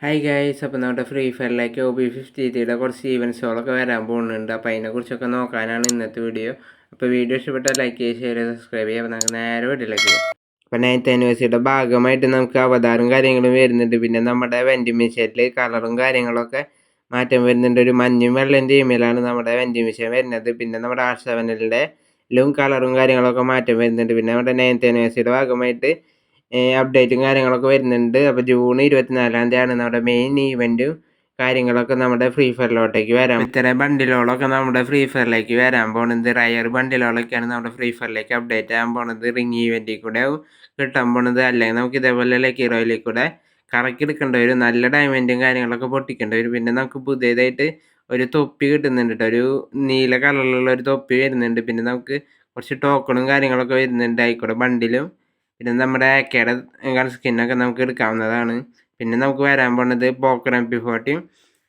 Hi guys, അപ്പോൾ നമ്മുടെ free ഫയറിലേക്ക് OB53യുടെ കുറച്ച് ഈവൻസുകളൊക്കെ വരാൻ പോകുന്നുണ്ട്. അപ്പോൾ അതിനെക്കുറിച്ചൊക്കെ നോക്കാനാണ് ഇന്നത്തെ വീഡിയോ. അപ്പോൾ വീഡിയോ ഇഷ്ടപ്പെട്ടാൽ ലൈക്ക് ചെയ്യുക, ഷെയർ ചെയ്യുക, സബ്സ്ക്രൈബ് ചെയ്യുക. അപ്പോൾ നമുക്ക് നേരെ വീഡിയോയിലേക്ക് പോകാം. അപ്പോൾ 9th ആനിവേഴ്സറിയുടെ ഭാഗമായിട്ട് നമുക്ക് അവതാരം കാര്യങ്ങളും വരുന്നുണ്ട്. പിന്നെ നമ്മുടെ വെൻഡിങ് മെഷീനിൽ കളറും കാര്യങ്ങളൊക്കെ മാറ്റം വരുന്നുണ്ട്. ഒരു മഞ്ഞും വെള്ളം തീമിലാണ് നമ്മുടെ വെൻഡിങ് മെഷീൻ വരുന്നത്. പിന്നെ നമ്മുടെ R7ൻ്റെ കളറും കാര്യങ്ങളൊക്കെ മാറ്റം വരുന്നുണ്ട്. പിന്നെ നമ്മുടെ 9th ആനിവേഴ്സറിയുടെ ഭാഗമായിട്ട് അപ്ഡേറ്റും കാര്യങ്ങളൊക്കെ വരുന്നുണ്ട്. അപ്പോൾ ജൂൺ 24-ാം തീയതിയാണ് നമ്മുടെ മെയിൻ ഈവൻറ്റും കാര്യങ്ങളൊക്കെ നമ്മുടെ ഫ്രീ ഫയറിലോട്ടേക്ക് വരാം. ഇത്തരം ബണ്ടിലുകളൊക്കെ നമ്മുടെ ഫ്രീ ഫയറിലേക്ക് വരാൻ പോകുന്നത് റയർ ബണ്ടിലുകളൊക്കെയാണ് നമ്മുടെ ഫ്രീ ഫയറിലേക്ക് അപ്ഡേറ്റ് ആകാൻ പോകുന്നത്. റിംഗ് ഈവൻറ്റിൽ കൂടെ കിട്ടാൻ പോകുന്നത്. അല്ലെങ്കിൽ നമുക്ക് ഇതേപോലെ ലക്കി റോയിലേക്ക് കൂടെ കറക്കി എടുക്കേണ്ട വരും. നല്ല ഡയമണ്ടും കാര്യങ്ങളൊക്കെ പൊട്ടിക്കേണ്ടി വരും. പിന്നെ നമുക്ക് പുതിയതായിട്ട് ഒരു തൊപ്പി കിട്ടുന്നുണ്ട് കേട്ടോ. ഒരു നീല കളറിലുള്ള ഒരു തൊപ്പി വരുന്നുണ്ട്. പിന്നെ നമുക്ക് കുറച്ച് ടോക്കണും കാര്യങ്ങളൊക്കെ വരുന്നുണ്ട്. ആയിക്കോട്ടെ ബണ്ടിലും പിന്നെ നമ്മുടെ AKയുടെ സ്കിന്നൊക്കെ നമുക്ക് എടുക്കാവുന്നതാണ്. പിന്നെ നമുക്ക് വരാൻ പോണത് പോക്കർ MP40,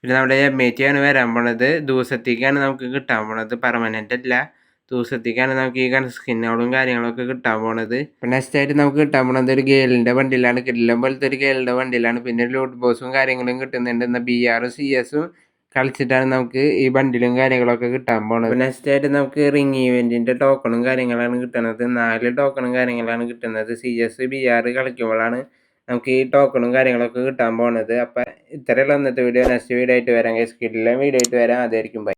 പിന്നെ നമ്മുടെ M80 ആണ് വരാൻ പോണത്. ദിവസത്തേക്കാണ് നമുക്ക് കിട്ടാൻ പോണത്, പെർമനൻ്റ് അല്ല. ദിവസത്തേക്കാണ് നമുക്ക് ഈ സ്കിന്നുകളും കാര്യങ്ങളൊക്കെ കിട്ടാൻ പോണത്. പിന്നെ നെക്സ്റ്റ് ആയിട്ട് നമുക്ക് കിട്ടാൻ പോണത് ഒരു ഗേളിൻ്റെ വണ്ടിയിലാണ്. കിടിലം പോലത്തെ ഒരു ഗേളിൻ്റെ വണ്ടിയിലാണ്. പിന്നെ ലൂട്ട് ബോക്സും കാര്യങ്ങളും കിട്ടുന്നുണ്ട്. എന്നാൽ BR CS കളിച്ചിട്ടാണ് നമുക്ക് ഈ ബണ്ടിലും കാര്യങ്ങളൊക്കെ കിട്ടാൻ പോണത്. നെക്സ്റ്റ് ആയിട്ട് നമുക്ക് റിംഗ് ഈവൻറ്റിൻ്റെ ടോക്കണും കാര്യങ്ങളാണ് കിട്ടുന്നത്. 4 ടോക്കണും കാര്യങ്ങളാണ് കിട്ടുന്നത്. CS BR കളിക്കുമ്പോഴാണ് നമുക്ക് ഈ ടോക്കണും കാര്യങ്ങളൊക്കെ കിട്ടാൻ പോണത്. അപ്പം ഇത്രയുള്ള ഇന്നത്തെ വീഡിയോ. നെക്സ്റ്റ് വീഡിയോ ആയിട്ട് വരാം. കിടിലം വീഡിയോ ആയിട്ട് വരാം. അതായിരിക്കും ബൈ.